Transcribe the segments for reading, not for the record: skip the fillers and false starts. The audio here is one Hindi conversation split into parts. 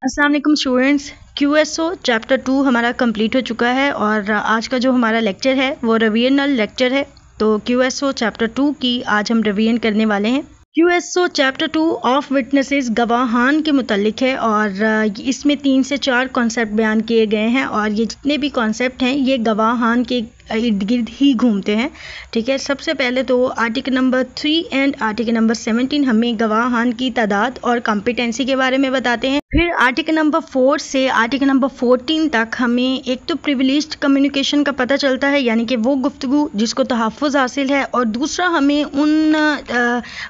अस्सलाम वालेकुम स्टूडेंट्स। QSO चैप्टर 2 हमारा कंप्लीट हो चुका है और आज का जो हमारा लेक्चर है वो रिविजनल लेक्चर है। तो QSO चैप्टर 2 की आज हम रिवीजन करने वाले हैं। QSO चैप्टर 2 ऑफ विटनेसेस गवाहान के मुतालिक है और इसमें 3 से 4 कॉन्सेप्ट बयान किए गए हैं और ये जितने भी कॉन्सेप्ट हैं ये गवाहान के इर्द गिर्द ही घूमते हैं। ठीक है, सबसे पहले तो article number 3 and article number 17 हमें गवाहान की तादाद और कॉम्पिटेंसी के बारे में बताते हैं। फिर आर्टिकल नंबर 4 से आर्टिकल नंबर 14 तक हमें एक तो प्रिविलेज्ड कम्युनिकेशन का पता चलता है, यानी कि वो गुफ्तगू जिसको तहफ़्फ़ुज़ हासिल है, और दूसरा हमें उन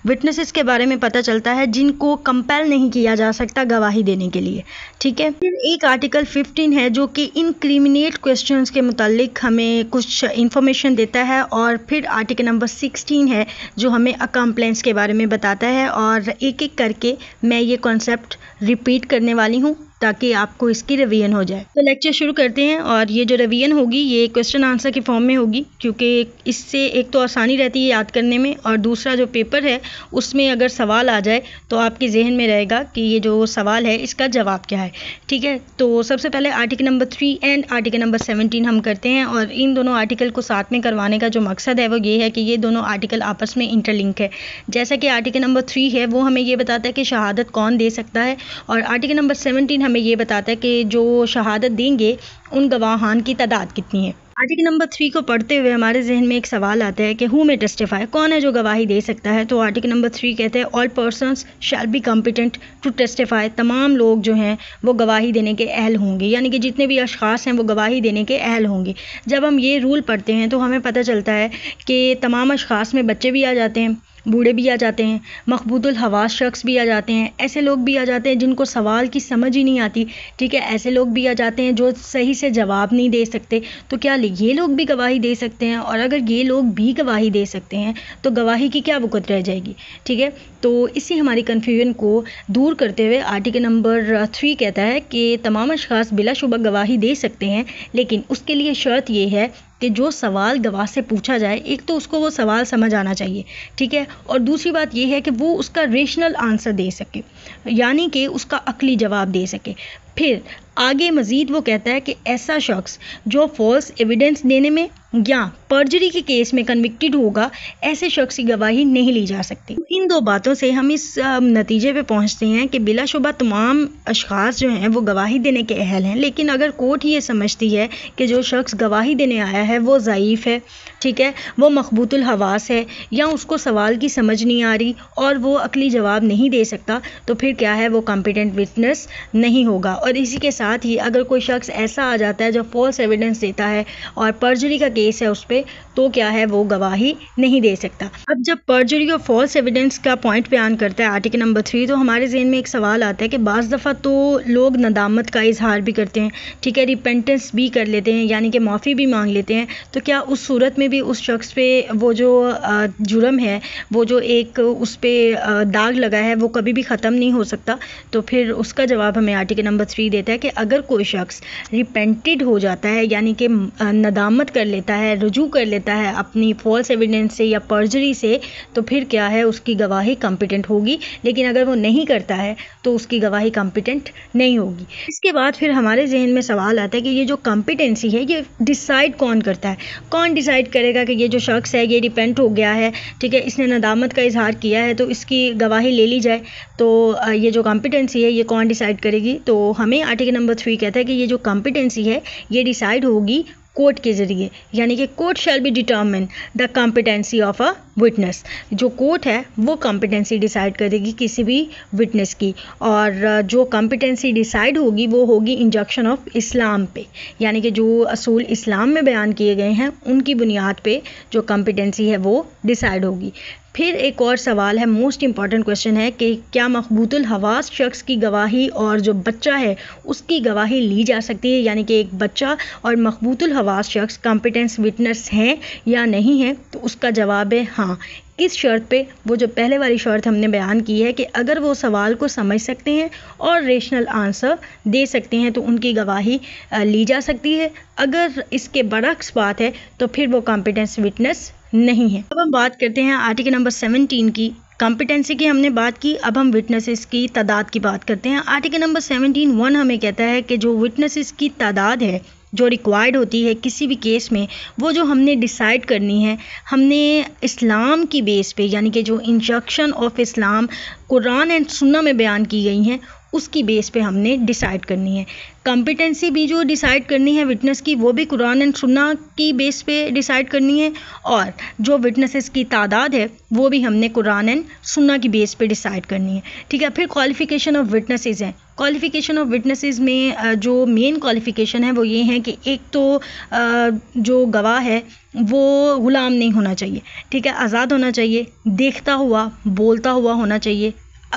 विटनेसेस के बारे में पता चलता है जिनको कंपेल नहीं किया जा सकता गवाही देने के लिए। ठीक है, फिर एक आर्टिकल 15 है जो कि इनक्रिमिनेट क्वेश्चंस के मुतालिक हमें कुछ इंफॉर्मेशन देता है, और फिर आर्टिकल नंबर 16 है जो हमें अकम्प्लेंस के बारे में बताता है। और एक एक करके मैं ये कॉन्सेप्ट रिपीट करने वाली हूँ ताकि आपको इसकी रिवीजन हो जाए। तो लेक्चर शुरू करते हैं, और ये जो रिवीजन होगी ये क्वेश्चन आंसर की फॉर्म में होगी, क्योंकि इससे एक तो आसानी रहती है याद करने में, और दूसरा जो पेपर है उसमें अगर सवाल आ जाए तो आपके जहन में रहेगा कि ये जो सवाल है इसका जवाब क्या है। ठीक है, तो सबसे पहले article number 3 and article number 17 हम करते हैं, और इन दोनों आर्टिकल को साथ में करवाने का जो मकसद है वो ये है कि ये दोनों आर्टिकल आपस में इंटरलिंक है। जैसा कि आर्टिकल नंबर 3 है वो हमें ये बताता है कि शहादत कौन दे सकता है, और आर्टिकल नंबर 17 हमें ये बताता है कि जो शहादत देंगे उन गवाहान की तादाद कितनी है। आर्टिकल नंबर 3 को पढ़ते हुए हमारे जहन में एक सवाल आता है कि हु में टेस्टिफाई, कौन है जो गवाही दे सकता है। तो आर्टिकल नंबर 3 कहते हैं all persons shall be competent to testify, तमाम लोग जो हैं वो गवाही देने के अहल होंगे, यानी कि जितने भी अशखास हैं वो गवाही देने के अहल होंगे। जब हम ये रूल पढ़ते हैं तो हमें पता चलता है कि तमाम अशखास में बच्चे भी आ जाते हैं, बूढ़े भी आ जाते हैं, मखबूतुल हवास शख्स भी आ जाते हैं, ऐसे लोग भी आ जाते हैं जिनको सवाल की समझ ही नहीं आती। ठीक है, ऐसे लोग भी आ जाते हैं जो सही से जवाब नहीं दे सकते। तो क्या ये लोग भी गवाही दे सकते हैं? और अगर ये लोग भी गवाही दे सकते हैं तो गवाही की क्या वक़्त रह जाएगी। ठीक है, तो इसी हमारी कन्फ्यूजन को दूर करते हुए आर्टिकल नंबर 3 कहता है कि तमाम अशखास बिलाशुबा गवाही दे सकते हैं, लेकिन उसके लिए शर्त ये है कि जो सवाल गवाह से पूछा जाए, एक तो उसको वो सवाल समझ आना चाहिए। ठीक है, और दूसरी बात ये है कि वो उसका रेशनल आंसर दे सके, यानी कि उसका अक्ली जवाब दे सके। फिर आगे मज़ीद वो कहता है कि ऐसा शख्स जो फॉल्स एविडेंस देने में या पर्जरी के केस में कन्विक्टेड होगा, ऐसे शख्स की गवाही नहीं ली जा सकती। इन दो बातों से हम इस नतीजे पे पहुंचते हैं कि बिलाशुबा तमाम अशखास जो हैं वो गवाही देने के अहल हैं, लेकिन अगर कोर्ट ये समझती है कि जो शख्स गवाही देने आया है वो ज़ईफ़ है, ठीक है, वो मखबूतुल हवास है, या उसको सवाल की समझ नहीं आ रही और वो अक्ली जवाब नहीं दे सकता, तो फिर क्या है, वो कॉम्पिटेंट विटनेस नहीं होगा। और इसी के साथ ही अगर कोई शख्स ऐसा आ जाता है जो फॉल्स एविडेंस देता है और पर्जरी का केस है उस पर, तो क्या है, वो गवाही नहीं दे सकता। अब जब पर्जरी और फॉल्स एविडेंस का पॉइंट बयान करता है आर्टिकल नंबर 3, तो हमारे जहन में एक सवाल आता है कि बाज़ दफ़ा तो लोग नदामत का इजहार भी करते हैं, ठीक है, रिपेंटेंस भी कर लेते हैं, यानी कि माफ़ी भी मांग लेते हैं। तो क्या उस सूरत में भी उस शख्स पे वो जो जुर्म है, वो जो एक उस पर दाग लगा है, वो कभी भी ख़त्म नहीं हो सकता? तो फिर उसका जवाब हमें आर्टिकल नंबर 3 देता है कि अगर कोई शख्स रिपेंटेड हो जाता है, यानी कि नदामत कर लेता है, रुजू कर लेता है अपनी फॉल्स एविडेंस से या पर्जरी से, तो फिर क्या है, उसकी गवाही कॉम्पिटेंट होगी। लेकिन अगर वो नहीं करता है तो उसकी गवाही कॉम्पिटेंट नहीं होगी। इसके बाद फिर हमारे जहन में सवाल आता है कि ये जो कॉम्पिटेंसी है ये डिसाइड कौन करता है? कौन डिसाइड करेगा कि ये जो शख्स है ये रिपेंट हो गया है, ठीक है, इसने नदामत का इजहार किया है, तो इसकी गवाही ले ली जाए? तो ये जो कॉम्पिटेंसी है ये कौन डिसाइड करेगी? तो हमें आर्टिकल नंबर 3 कहता है कि ये जो कॉम्पिटेंसी है ये डिसाइड होगी कोर्ट के ज़रिए, यानी कि court shall be determine the competency of a witness. जो कोर्ट है वो कॉम्पिटेंसी डिसाइड करेगी किसी भी विटनेस की, और जो कॉम्पिटेंसी डिसाइड होगी वो होगी इंजक्शन ऑफ इस्लाम पे, यानी कि जो असूल इस्लाम में बयान किए गए हैं उनकी बुनियाद पे जो कॉम्पिटेंसी है वो डिसाइड होगी। फिर एक और सवाल है, मोस्ट इंपॉर्टेंट क्वेश्चन है कि क्या मखबूतुल हवास शख्स की गवाही और जो बच्चा है उसकी गवाही ली जा सकती है, यानी कि एक बच्चा और मखबूतुल हवास शख्स कॉम्पिटेंस विटनेस हैं या नहीं है? तो उसका जवाब है हाँ। किस शर्त पे? वो जो पहले वाली शर्त हमने बयान की है कि अगर वो सवाल को समझ सकते हैं और रेशनल आंसर दे सकते हैं तो उनकी गवाही ली जा सकती है। अगर इसके बरक्स बात है तो फिर वो कॉम्पिटेंस विटनेस नहीं है। अब हम बात करते हैं आर्टिकल नंबर 17 की, कॉम्पिटेंसी की हमने बात की, अब हम विटनेसेस की तादाद की बात करते हैं। आर्टिकल नंबर 17(1) हमें कहता है कि जो विटनेसेस की तादाद है जो रिक्वायर्ड होती है किसी भी केस में, वो जो हमने डिसाइड करनी है, हमने इस्लाम की बेस पे, यानी कि जो instruction of Islam Quran and सुन्ना में बयान की गई हैं उसकी बेस पे हमने डिसाइड करनी है। कॉम्पिटेंसी भी जो डिसाइड करनी है विटनेस की, वो भी कुरान एंड सुन्ना की बेस पे डिसाइड करनी है, और जो विटनेसेस की तादाद है वो भी हमने कुरान एंड सुन्ना की बेस पे डिसाइड करनी है। ठीक है, फिर क्वालिफिकेशन ऑफ विटनेसेस हैं। क्वालिफिकेशन ऑफ विटनेसेस में जो मेन क्वालिफिकेशन है वो ये है कि एक तो जो गवाह है वो गुलाम नहीं होना चाहिए, ठीक है, आज़ाद होना चाहिए, देखता हुआ बोलता हुआ होना चाहिए,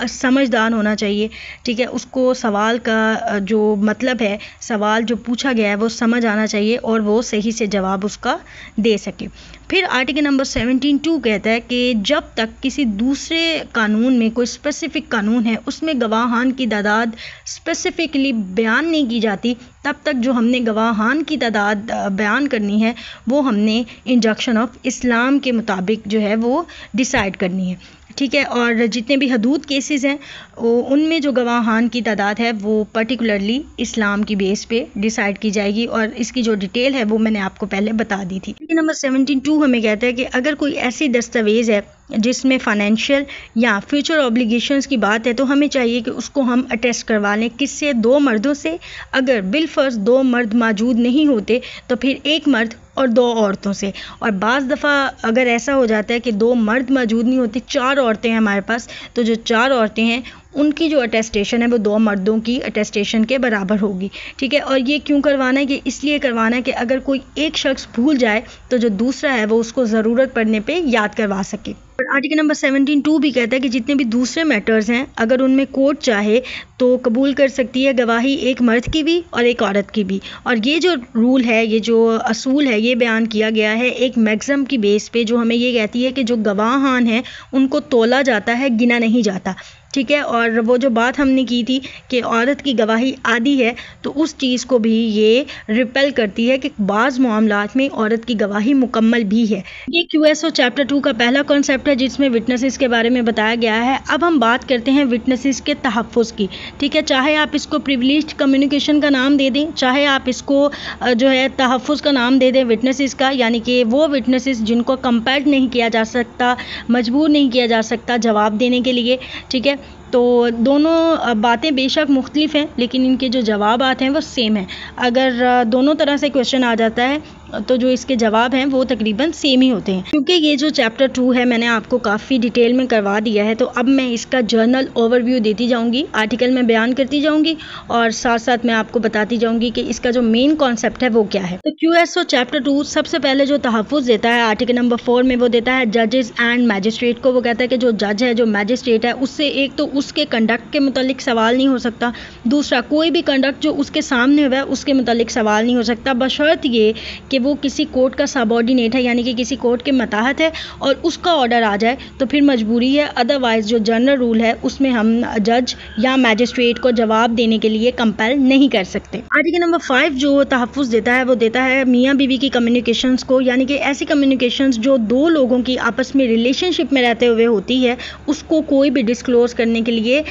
समझदार होना चाहिए, ठीक है, उसको सवाल का जो मतलब है, सवाल जो पूछा गया है वो समझ आना चाहिए और वो सही से जवाब उसका दे सके। फिर आर्टिकल नंबर 17(2) कहता है कि जब तक किसी दूसरे कानून में, कोई स्पेसिफिक कानून है उसमें गवाहान की तादाद स्पेसिफिकली बयान नहीं की जाती, तब तक जो हमने गवाहान की तादाद बयान करनी है वो हमने इंजक्शन ऑफ इस्लाम के मुताबिक जो है वो डिसाइड करनी है। ठीक है, और जितने भी हदूद केसेस हैं उनमें जो गवाहान की तादाद है वो पर्टिकुलरली इस्लाम की बेस पे डिसाइड की जाएगी, और इसकी जो डिटेल है वो मैंने आपको पहले बता दी थी। नंबर 17(2) हमें कहता है कि अगर कोई ऐसी दस्तावेज़ है जिसमें फाइनेंशियल या फ्यूचर ऑब्लिगेशंस की बात है तो हमें चाहिए कि उसको हम अटेस्ट करवा लें। किससे? 2 मर्दों से। अगर बिलफर्ज 2 मर्द मौजूद नहीं होते तो फिर 1 मर्द और 2 औरतों से। और बाज़ दफ़ा अगर ऐसा हो जाता है कि 2 मर्द मौजूद नहीं होते, 4 औरतें हैं हमारे पास, तो जो 4 औरतें हैं उनकी जो अटेस्टेशन है वो 2 मर्दों की अटेस्टेशन के बराबर होगी। ठीक है, और ये क्यों करवाना है? कि इसलिए करवाना है कि अगर कोई एक शख्स भूल जाए तो जो दूसरा है वो उसको ज़रूरत पड़ने पे याद करवा सके। आर्टिकल नंबर 17(2) भी कहता है कि जितने भी दूसरे मैटर्स हैं अगर उनमें कोर्ट चाहे तो कबूल कर सकती है गवाही एक मर्द की भी और एक औरत की भी। और ये जो रूल है, ये जो असूल है, ये बयान किया गया है एक मैक्सिमम की बेस पे, जो हमें ये कहती है कि जो गवाहान हैं उनको तोला जाता है, गिना नहीं जाता। ठीक है, और वो जो बात हमने की थी कि औरत की गवाही आधी है, तो उस चीज़ को भी ये रिपेल करती है कि बाज़ मामलात में औरत की गवाही मुकम्मल भी है। ये QSO चैप्टर 2 का पहला कॉन्सेप्ट है जिसमें विटनेसेस के बारे में बताया गया है। अब हम बात करते हैं विटनेसेस के तहफ़्फ़ुज़ की। ठीक है, चाहे आप इसको प्रिविलेज्ड कम्युनिकेशन का नाम दे दें, चाहे आप इसको जो है तहफ़्फ़ुज़ का नाम दे दें विटनेसेस का, यानी कि वो विटनेसेस जिनको कंपेल्ड नहीं किया जा सकता, मजबूर नहीं किया जा सकता जवाब देने के लिए। ठीक है, तो दोनों बातें बेशक मुख्तलिफ हैं लेकिन इनके जो जवाबात हैं वो सेम हैं। अगर दोनों तरह से क्वेश्चन आ जाता है तो जो इसके जवाब हैं वो तकरीबन सेम ही होते हैं। क्योंकि ये जो चैप्टर 2 है मैंने आपको काफ़ी डिटेल में करवा दिया है, तो अब मैं इसका जर्नल ओवरव्यू देती जाऊंगी, आर्टिकल में बयान करती जाऊंगी और साथ साथ मैं आपको बताती जाऊंगी कि इसका जो मेन कॉन्सेप्ट है वो क्या है। तो QSO चैप्टर 2 सबसे पहले जो तहफ़्फ़ुज़ देता है आर्टिकल नंबर 4 में, वो देता है जजेस एंड मैजिस्ट्रेट को। वो कहता है कि जो जज है, जो मैजिस्ट्रेट है, उससे एक तो उसके कंडक्ट के मुतालिक सवाल नहीं हो सकता, दूसरा कोई भी कंडक्ट जो उसके सामने हुआ है उसके मुतालिक सवाल नहीं हो सकता, बशर्त ये कि वो किसी कोर्ट का सबऑर्डिनेट है, यानी कि किसी कोर्ट के मतहत है और उसका ऑर्डर आ जाए तो फिर मजबूरी है। अदरवाइज जो जनरल रूल है उसमें हम जज या मैजिस्ट्रेट को जवाब देने के लिए कंपेल नहीं कर सकते। आर्टिकल नंबर 5 जो तहफ़्फ़ुज़ देता है वो देता है मियाँ बीवी की कम्युनिकेशंस को, यानी कि ऐसी कम्युनिकेशंस जो 2 लोगों की आपस में रिलेशनशिप में रहते हुए होती है उसको कोई भी डिस्क्लोज़ करने के लिए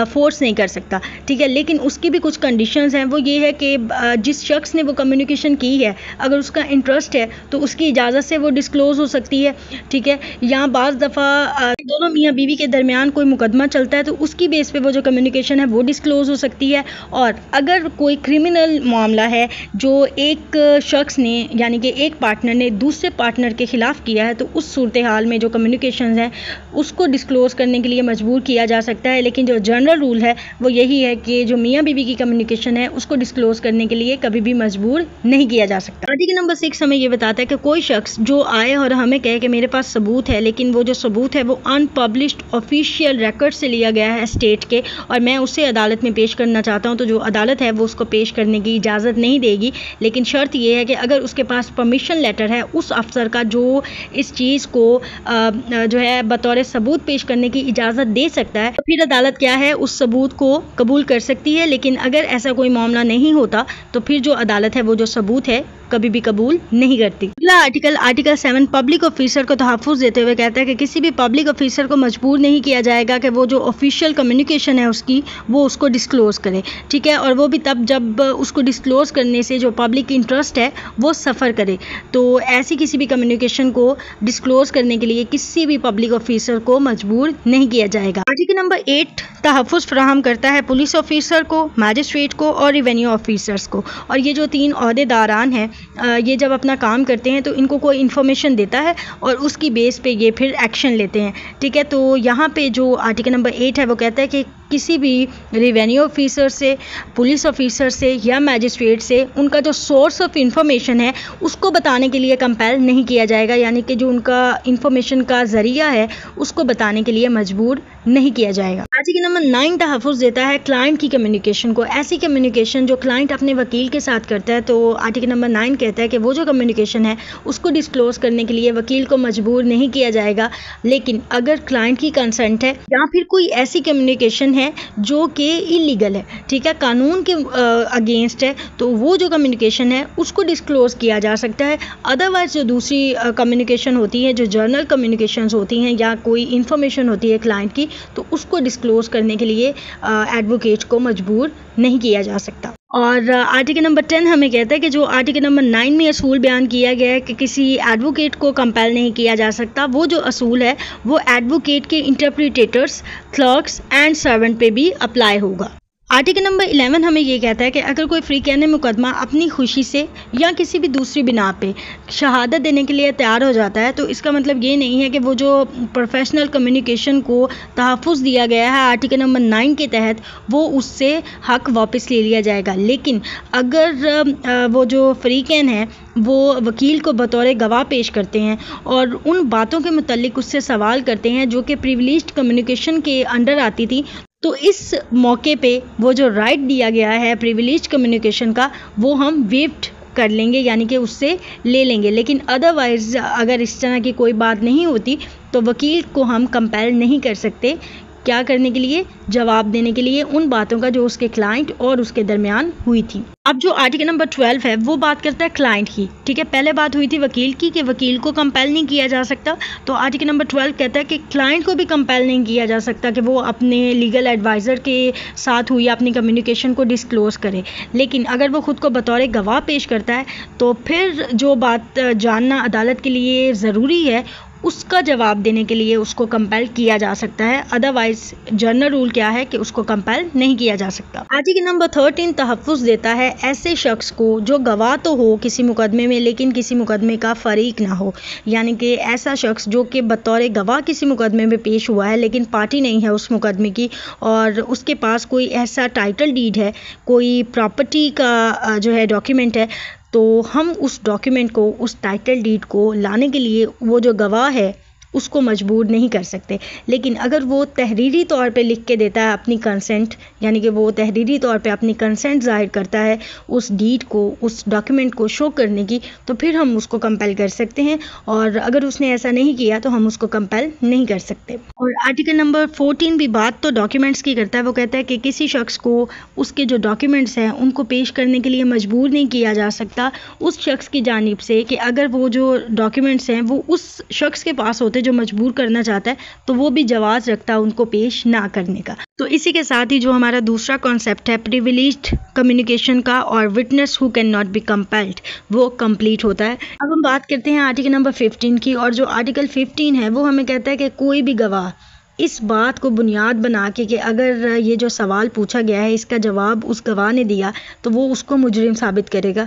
फोर्स नहीं कर सकता। ठीक है, लेकिन उसकी भी कुछ कंडीशंस हैं। वो ये है कि जिस शख्स ने वो कम्युनिकेशन की है अगर उसका इंटरेस्ट है तो उसकी इजाज़त से वो डिस्क्लोज़ हो सकती है। ठीक है, या बाज़ दफ़ा दोनों मियाँ बीवी के दरमियान कोई मुकदमा चलता है तो उसकी बेस पे वो जो कम्युनिकेशन है वो डिस्क्लोज़ हो सकती है। और अगर कोई क्रिमिनल मामला है जो एक शख्स ने, यानी कि एक पार्टनर ने दूसरे पार्टनर के ख़िलाफ़ किया है, तो उस सूरत हाल में जो कम्युनिकेशन है उसको डिस्क्लोज़ करने के लिए मजबूर किया जा सकता है। लेकिन जो जनरल रूल है वो यही है कि जो मियाँ बीवी की कम्युनिकेशन है उसको डिस्क्लोज़ करने के लिए कभी भी मजबूर नहीं किया जा सकता। आर्टिकल नंबर 6 हमें ये बताता है कि कोई शख्स जो आए और हमें कहे कि मेरे पास सबूत है, लेकिन वो जो सबूत है वो अनपब्लिश्ड ऑफिशियल रिकॉर्ड से लिया गया है स्टेट के, और मैं उसे अदालत में पेश करना चाहता हूँ, तो जो अदालत है वो उसको पेश करने की इजाज़त नहीं देगी। लेकिन शर्त ये है कि अगर उसके पास परमिशन लेटर है उस अफसर का जो इस चीज़ को जो है बतौर सबूत पेश करने की इजाज़त दे सकता है, तो फिर अदालत क्या है उस सबूत को कबूल कर सकती है। लेकिन अगर ऐसा कोई मामला नहीं होता तो फिर जो अदालत है वो जो सबूत है कभी भी कबूल नहीं करती। अगला आर्टिकल 7 पब्लिक ऑफिसर को तहफ़्फ़ुज़ देते हुए कहता है कि किसी भी पब्लिक ऑफिसर को मजबूर नहीं किया जाएगा कि वो जो ऑफिशियल कम्युनिकेशन है उसकी वो उसको डिस्क्लोज़ करे, ठीक है, और वो भी तब जब उसको डिस्क्लोज़ करने से जो पब्लिक इंटरेस्ट है वो सफ़र करे। तो ऐसी किसी भी कम्युनिकेशन को डिस्क्लोज़ करने के लिए किसी भी पब्लिक ऑफिसर को मजबूर नहीं किया जाएगा। आर्टिकल नंबर 8 तहफ़्फ़ुज़ फराहम करता है पुलिस ऑफिसर को, मैजिस्ट्रेट को और रेवेन्यू ऑफिसर्स को। और ये जो 3 ओहदेदारान हैं ये जब अपना काम करते हैं तो इनको कोई इन्फॉर्मेशन देता है और उसकी बेस पे ये फिर एक्शन लेते हैं, ठीक है। तो यहाँ पे जो आर्टिकल नंबर 8 है वो कहता है कि किसी भी रेवेन्यू ऑफिसर से, पुलिस ऑफिसर से या मैजिस्ट्रेट से उनका जो सोर्स ऑफ इंफॉर्मेशन है उसको बताने के लिए कंपेल नहीं किया जाएगा, यानी कि जो उनका इंफॉर्मेशन का ज़रिया है उसको बताने के लिए मजबूर नहीं किया जाएगा। आर्टिकल नंबर 9 तहफ़्फ़ुज़ देता है क्लाइंट की कम्युनिकेशन को, ऐसी कम्युनिकेशन जो क्लाइंट अपने वकील के साथ करता है। तो आर्टिकल नंबर 9 कहता है कि वो जो कम्युनिकेशन है उसको डिस्क्लोज़ करने के लिए वकील को मजबूर नहीं किया जाएगा, लेकिन अगर क्लाइंट की कंसेंट है या फिर कोई ऐसी कम्युनिकेशन है जो कि इलीगल है, ठीक है, कानून के अगेंस्ट है, तो वो जो कम्युनिकेशन है उसको डिस्क्लोज़ किया जा सकता है। अदरवाइज जो दूसरी कम्युनिकेशन होती है, जो जर्नल कम्युनिकेशंस होती हैं या कोई इन्फॉर्मेशन होती है क्लाइंट की, तो उसको डिस्क्लोज़ करने के लिए एडवोकेट को मजबूर नहीं किया जा सकता। और आर्टिकल नंबर 10 हमें कहता है कि जो आर्टिकल नंबर 9 में असूल बयान किया गया है कि किसी एडवोकेट को कंपेल नहीं किया जा सकता, वो जो असूल है वो एडवोकेट के इंटरप्रिटेटर्स, क्लर्क्स एंड सर्वेंट पे भी अप्लाई होगा। आर्टिकल नंबर 11 हमें ये कहता है कि अगर कोई फ़रीक़ैन मुकदमा अपनी खुशी से या किसी भी दूसरी बिना पे शहादत देने के लिए तैयार हो जाता है, तो इसका मतलब ये नहीं है कि वो जो प्रोफेशनल कम्युनिकेशन को तहफ़्फ़ुज़ दिया गया है आर्टिकल नंबर 9 के तहत वो उससे हक़ वापस ले लिया जाएगा। लेकिन अगर वो जो फ़रीक़ैन है वो वकील को बतौर गवाह पेश करते हैं और उन बातों के मुतल्लिक उससे सवाल करते हैं जो कि प्रिविलेज्ड कम्युनिकेशन के अंडर आती थी, तो इस मौके पे वो जो राइट दिया गया है प्रिविलेज्ड कम्युनिकेशन का वो हम वेव्ड कर लेंगे, यानी कि उससे ले लेंगे। लेकिन अदरवाइज़ अगर इस तरह की कोई बात नहीं होती तो वकील को हम कंपेल नहीं कर सकते क्या करने के लिए, जवाब देने के लिए उन बातों का जो उसके क्लाइंट और उसके दरमियान हुई थी। अब जो आर्टिकल नंबर 12 है वो बात करता है क्लाइंट की, ठीक है। पहले बात हुई थी वकील की कि वकील को कंपेल नहीं किया जा सकता, तो आर्टिकल नंबर 12 कहता है कि क्लाइंट को भी कंपेल नहीं किया जा सकता कि वो अपने लीगल एडवाइज़र के साथ हुई अपनी कम्युनिकेशन को डिस्क्लोज़ करे। लेकिन अगर वो ख़ुद को बतौर गवाह पेश करता है तो फिर जो बात जानना अदालत के लिए ज़रूरी है उसका जवाब देने के लिए उसको कंपेल किया जा सकता है। अदरवाइज जनरल रूल क्या है कि उसको कंपेल नहीं किया जा सकता। आर्टिकल नंबर 13 तहफ़्फ़ुज़ देता है ऐसे शख्स को जो गवाह तो हो किसी मुकदमे में लेकिन किसी मुकदमे का फ़रीक ना हो, यानी कि ऐसा शख्स जो कि बतौर गवाह किसी मुकदमे में पेश हुआ है लेकिन पार्टी नहीं है उस मुकदमे की और उसके पास कोई ऐसा टाइटल डीड है, कोई प्रॉपर्टी का जो है डॉक्यूमेंट है, तो हम उस डॉक्यूमेंट को, उस टाइटल डीड को लाने के लिए वो जो गवाह है उसको मजबूर नहीं कर सकते। लेकिन अगर वो तहरीरी तौर पे लिख के देता है अपनी कंसेंट, यानी कि वो तहरीरी तौर पे अपनी कंसेंट ज़ाहिर करता है उस डीड को, उस डॉक्यूमेंट को शो करने की, तो फिर हम उसको कंपेल कर सकते हैं। और अगर उसने ऐसा नहीं किया तो हम उसको कंपेल नहीं कर सकते। और आर्टिकल नंबर 14 भी बात तो डॉक्यूमेंट्स की करता है। वो कहता है कि किसी शख्स को उसके जो डॉक्यूमेंट्स हैं उनको पेश करने के लिए मजबूर नहीं किया जा सकता उस शख्स की जानिब से कि अगर वो जो डॉक्यूमेंट्स हैं वो उस शख्स के पास होते जो मजबूर करना चाहता है तो वो भी जवाज़ रखता है उनको पेश ना करने का। तो इसी के साथ ही जो हमारा दूसरा कॉन्सेप्ट है प्रिविलेज्ड कम्युनिकेशन का और witness who can not be compelled, वो कंप्लीट होता है। अब हम बात करते हैं आर्टिकल नंबर 15 की। और जो आर्टिकल 15 है वो हमें कहता है कि कोई भी गवाह इस बात को बुनियाद बना के कि अगर ये जो सवाल पूछा गया है इसका जवाब उस गवाह ने दिया तो वो उसको मुजरिम साबित करेगा,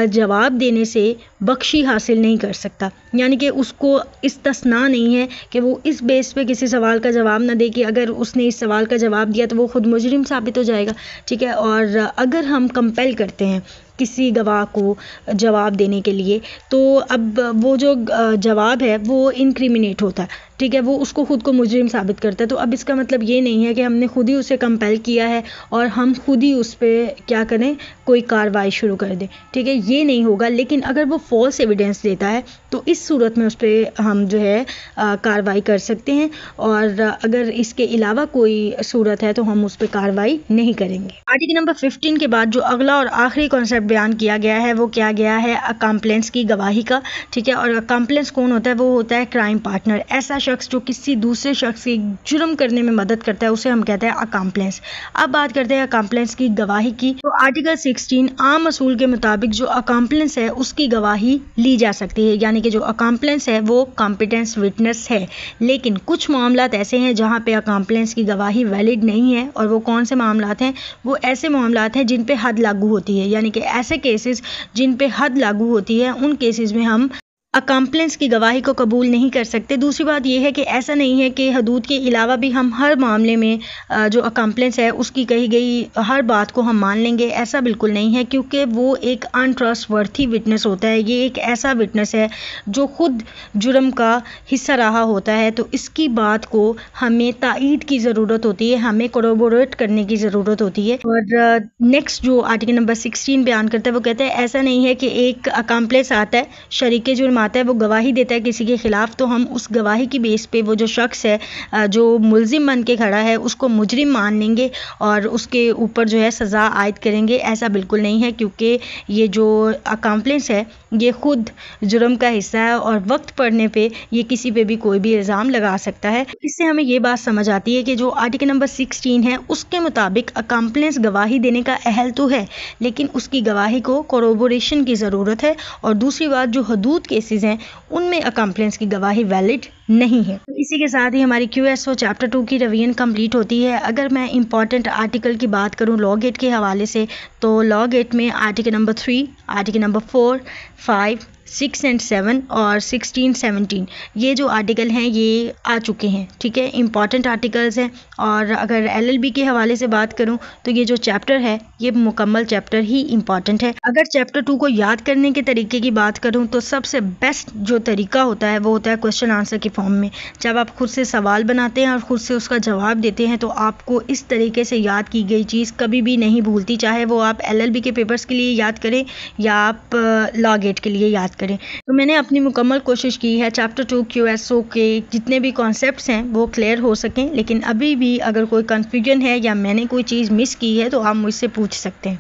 जवाब देने से बख्शी हासिल नहीं कर सकता। यानी कि उसको इस्तिस्ना नहीं है कि वो इस बेस पे किसी सवाल का जवाब ना दे कि अगर उसने इस सवाल का जवाब दिया तो वो खुद मुजरिम साबित हो जाएगा, ठीक है। और अगर हम कंपेल करते हैं किसी गवाह को जवाब देने के लिए तो अब वो जो जवाब है वो इनक्रिमिनेट होता है, ठीक है, वो उसको खुद को मुजरिम साबित करता है। तो अब इसका मतलब ये नहीं है कि हमने खुद ही उसे कंपेल किया है और हम खुद ही उस पर क्या करें, कोई कार्रवाई शुरू कर दें, ठीक है, ये नहीं होगा। लेकिन अगर वो फॉल्स एविडेंस देता है तो इस सूरत में उस पर हम जो है कार्रवाई कर सकते हैं और अगर इसके अलावा कोई सूरत है तो हम उस पर कार्रवाई नहीं करेंगे। आर्टिकल नंबर 15 के बाद जो अगला और आखिरी कॉन्सेप्ट बयान किया गया है वो क्या गया है अकम्प्लेंस की गवाही का, ठीक है। और अकम्प्लेंस कौन होता है? वो होता है क्राइम पार्टनर, ऐसा शख्स जो किसी दूसरे शख्स की जुर्म करने में मदद करता है उसे हम कहते हैं अकम्प्लेंस। अब बात करते हैं अकम्प्लेंस की गवाही की। तो आर्टिकल 16 आम असूल के मुताबिक जो अकम्प्लेंस है उसकी गवाही ली जा सकती है, यानी कि जो अकम्प्लेंस है वो कॉम्पिटेंस विटनेस है। लेकिन कुछ मामलात ऐसे हैं जहाँ पे अकम्प्लेंस की गवाही वैलिड नहीं है, और वो कौन से मामलात हैं? वो ऐसे मामलात हैं जिन पे हद लागू होती है, यानी कि ऐसे केसेस जिन पे हद लागू होती है उन केसेस में हम अकम्प्लेंस की गवाही को कबूल नहीं कर सकते। दूसरी बात यह है कि ऐसा नहीं है कि हदूद के अलावा भी हम हर मामले में जो अकम्प्लेंस है उसकी कही गई हर बात को हम मान लेंगे, ऐसा बिल्कुल नहीं है, क्योंकि वो एक अनट्रस्टवर्थी विटनेस होता है। ये एक ऐसा विटनेस है जो खुद जुर्म का हिस्सा रहा होता है, तो इसकी बात को हमें तायीद की ज़रूरत होती है, हमें कोरोबोरेट करने की ज़रूरत होती है। और नेक्स्ट जो आर्टिकल नंबर 16 बयान करता है वो कहता है ऐसा नहीं है कि एक अकम्प्लेंस आता है, शरीके जुर्म आता है, वो गवाही देता है किसी के खिलाफ, तो हम उस गवाही की बेस पे वो जो शख्स है जो मुल्जिम बन के खड़ा है उसको मुजरिम मान लेंगे और उसके ऊपर जो है सज़ा आयद करेंगे। ऐसा बिल्कुल नहीं है, क्योंकि ये जो अकम्प्लेंस है ये खुद जुर्म का हिस्सा है और वक्त पड़ने पे ये किसी पे भी कोई भी इल्ज़ाम लगा सकता है। इससे हमें ये बात समझ आती है कि जो आर्टिकल नंबर 16 है उसके मुताबिक अकम्प्लेंस गवाही देने का अहल तो है, लेकिन उसकी गवाही को कोरोबोरेशन की ज़रूरत है। और दूसरी बात, जो हदूद केसेस हैं उनमें अकम्प्लेंस की गवाही वैलिड नहीं है। इसी के साथ ही हमारी QSO चैप्टर 2 की रिवीजन कंप्लीट होती है। अगर मैं इंपॉर्टेंट आर्टिकल की बात करूं लॉ गेट के हवाले से, तो लॉ गेट में article number 3, article number 4, 5, 6 and 7 और 16, 17 ये जो आर्टिकल हैं ये आ चुके हैं, ठीक है, इंपॉर्टेंट आर्टिकल्स हैं। और अगर LLB के हवाले से बात करूं तो ये जो चैप्टर है ये मुकम्मल चैप्टर ही इंपॉर्टेंट है। अगर चैप्टर 2 को याद करने के तरीके की बात करूं तो सबसे बेस्ट जो तरीका होता है वो होता है क्वेश्चन आंसर की फॉर्म में। जब आप खुद से सवाल बनाते हैं और खुद से उसका जवाब देते हैं तो आपको इस तरीके से याद की गई चीज़ कभी भी नहीं भूलती, चाहे वो आप LLB के पेपर्स के लिए याद करें या आप लॉ गेट के लिए याद करें। तो मैंने अपनी मुकम्मल कोशिश की है चैप्टर 2 QSO के जितने भी कॉन्सेप्ट्स हैं वो क्लियर हो सकें, लेकिन अभी भी अगर कोई कन्फ्यूजन है या मैंने कोई चीज़ मिस की है तो आप मुझसे पूछ सकते हैं।